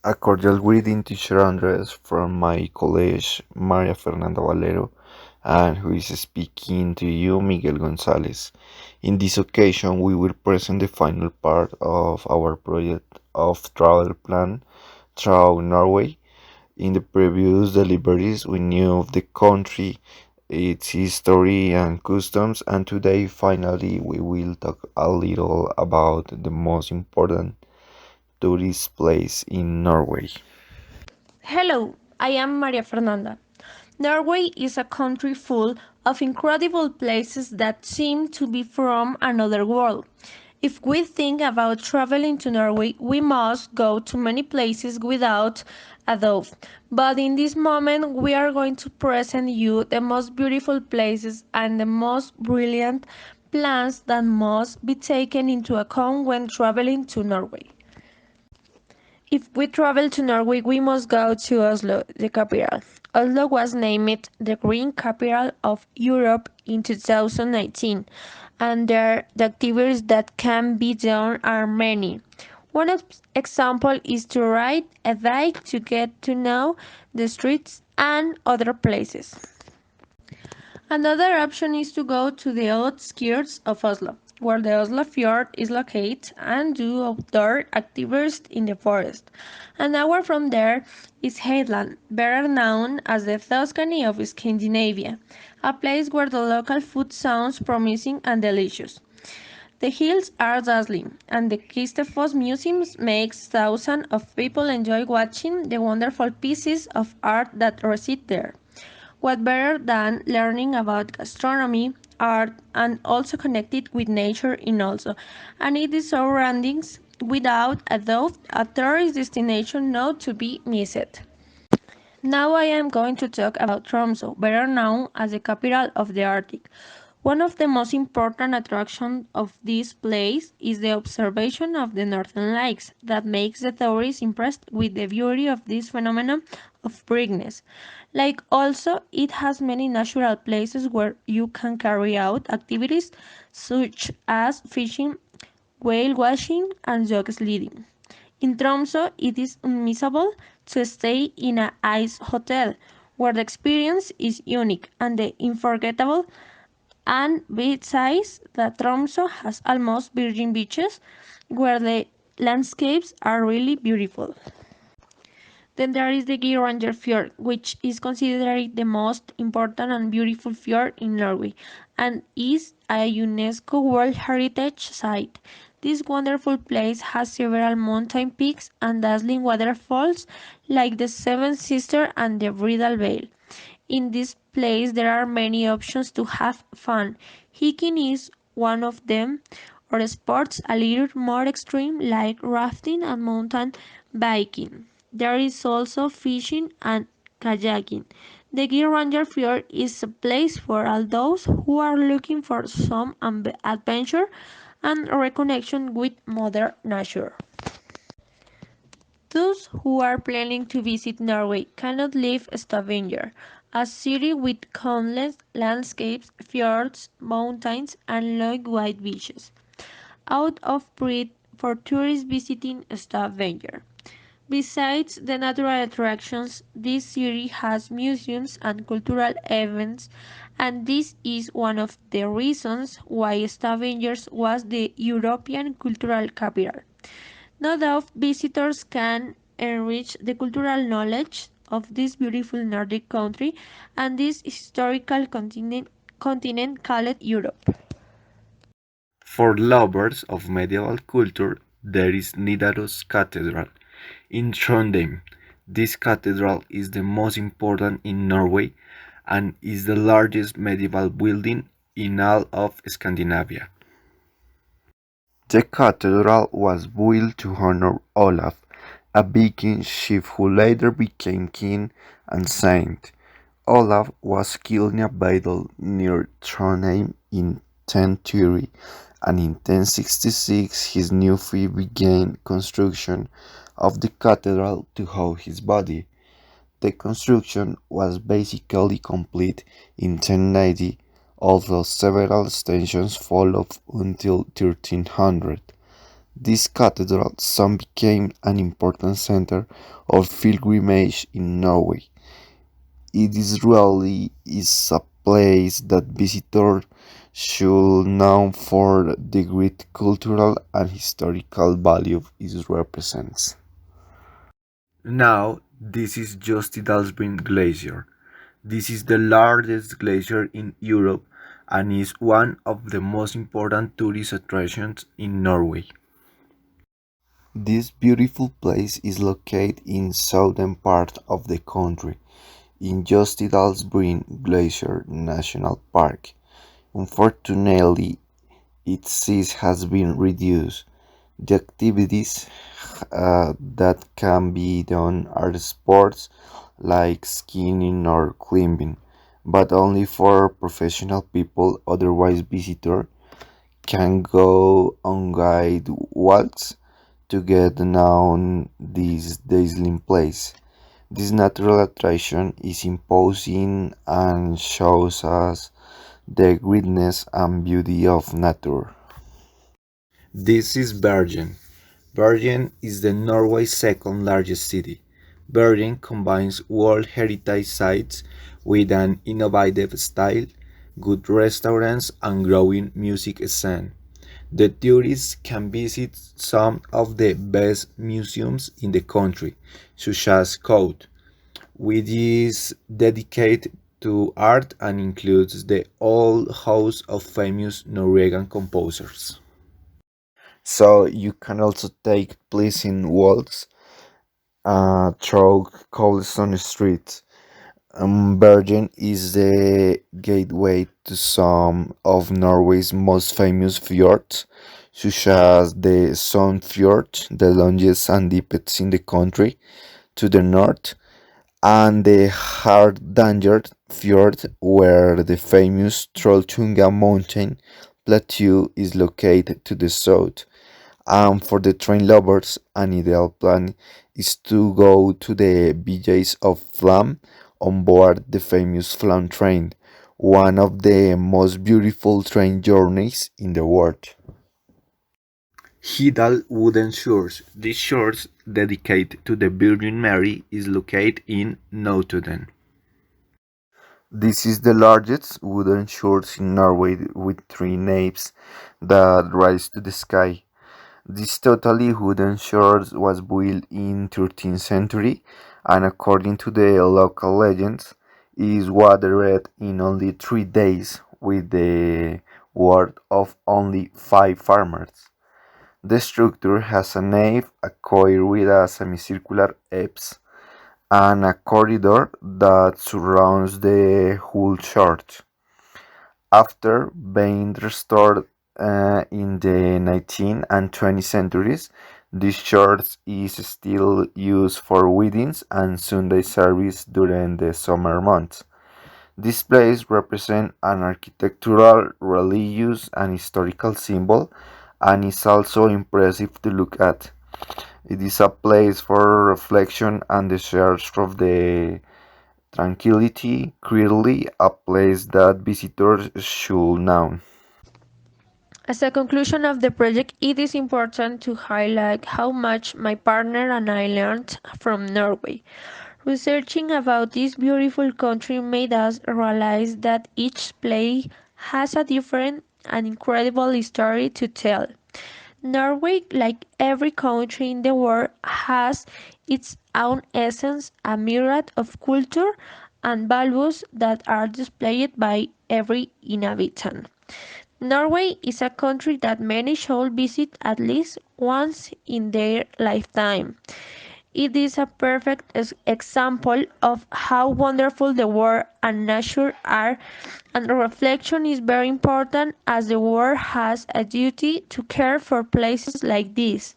A cordial greeting, teacher Andres, from my college, Maria Fernanda Valero, and who is speaking to you, Miguel Gonzalez. In this occasion, we will present the final part of our project of travel plan through Norway. In the previous deliveries, we knew of the country, its history and customs, and today, finally, we will talk a little about the most important tourist place in Norway. Hello, I am Maria Fernanda. Norway is a country full of incredible places that seem to be from another world. If we think about traveling to Norway, we must go to many places without a doubt. But in this moment, we are going to present you the most beautiful places and the most brilliant plans that must be taken into account when traveling to Norway. If we travel to Norway, we must go to Oslo, the capital. Oslo was named the Green Capital of Europe in 2019, and there the activities that can be done are many. Example is to ride a bike to get to know the streets and other places. Another option is to go to the outskirts of Oslo, where the Oslo Fjord is located, and do outdoor activities in the forest. An hour from there is Headland, better known as the Tuscany of Scandinavia, a place where the local food sounds promising and delicious. The hills are dazzling, and the Kistefos Museum makes thousands of people enjoy watching the wonderful pieces of art that reside there. What better than learning about gastronomy, art, and also connected with nature in also, and its surroundings without a doubt a tourist destination not to be missed. Now I am going to talk about Tromsø, better known as the capital of the Arctic. One of the most important attractions of this place is the observation of the northern lights that makes the tourists impressed with the beauty of this phenomenon of brightness. Like also, it has many natural places where you can carry out activities such as fishing, whale watching, and dog sliding. In Tromsø, it is unmissable to stay in an ice hotel, where the experience is unique and the unforgettable. And besides, that Tromsø has almost virgin beaches, where the landscapes are really beautiful. Then there is the Geiranger Fjord, which is considered the most important and beautiful fjord in Norway, and is a UNESCO World Heritage Site. This wonderful place has several mountain peaks and dazzling waterfalls like the Seven Sisters and the Bridal Veil. In this place, there are many options to have fun. Hiking is one of them, or sports a little more extreme like rafting and mountain biking. There is also fishing and kayaking. The Geiranger Fjord is a place for all those who are looking for some adventure and reconnection with Mother Nature. Those who are planning to visit Norway cannot leave Stavanger, a city with countless landscapes, fjords, mountains, and long white beaches, out of breath for tourists visiting Stavanger. Besides the natural attractions, this city has museums and cultural events, and this is one of the reasons why Stavanger was the European cultural capital. No doubt visitors can enrich the cultural knowledge of this beautiful Nordic country and this historical continent called Europe. For lovers of medieval culture, there is Nidaros Cathedral in Trondheim. This cathedral is the most important in Norway and is the largest medieval building in all of Scandinavia. The cathedral was built to honor Olaf, a Viking chief who later became king and saint. Olaf was killed in a battle near Trondheim in 1030, and in 1066 his new fee began construction of the cathedral to house his body. The construction was basically complete in 1090, although several extensions followed until 1300. This cathedral soon became an important center of pilgrimage in Norway. It is really is a place that visitors should know for the great cultural and historical value it represents. Now, this is Jostedalsbreen Glacier. This is the largest glacier in Europe and is one of the most important tourist attractions in Norway. This beautiful place is located in southern part of the country, in Jostedalsbreen Glacier National Park. Unfortunately, its size has been reduced. The activities that can be done are sports like skiing or climbing, but only for professional people. Otherwise, visitors can go on guided walks to get to know this dazzling place. This natural attraction is imposing and shows us the greatness and beauty of nature. This is Bergen. Bergen is the Norway's second largest city. Bergen combines World Heritage sites with an innovative style, good restaurants, and growing music scene. The tourists can visit some of the best museums in the country, such as Code, which is dedicated to art and includes the old house of famous Norwegian composers. So you can also take pleasing walks through cobblestone streets. Bergen is the gateway to some of Norway's most famous fjords, such as the Sound Fjord, the longest and deepest in the country, to the north, and the Hardanger Fjord, where the famous Trolltunga mountain plateau is located to the south. For the train lovers, an ideal plan is to go to the villages of Flam on board the famous Flam train, one of the most beautiful train journeys in the world. Hidal Wooden Shores. This shores, dedicated to the Virgin Mary, is located in Notodden. This is the largest wooden shores in Norway with three naves that rise to the sky. This totally wooden shore was built in 13th century and according to the local legends is watered in only 3 days with the work of only 5 farmers. The structure has a nave, a choir with a semicircular apse, and a corridor that surrounds the whole church. After being restored in the 19th and 20th centuries, this church is still used for weddings and Sunday service during the summer months. This place represents an architectural, religious, and historical symbol and is also impressive to look at. It is a place for reflection and the search of the tranquility, clearly a place that visitors should know. As a conclusion of the project, it is important to highlight how much my partner and I learned from Norway. Researching about this beautiful country made us realize that each place has a different and incredible story to tell. Norway, like every country in the world, has its own essence, a myriad of culture and values that are displayed by every inhabitant. Norway is a country that many should visit at least once in their lifetime. It is a perfect example of how wonderful the world and nature are, and reflection is very important as the world has a duty to care for places like this.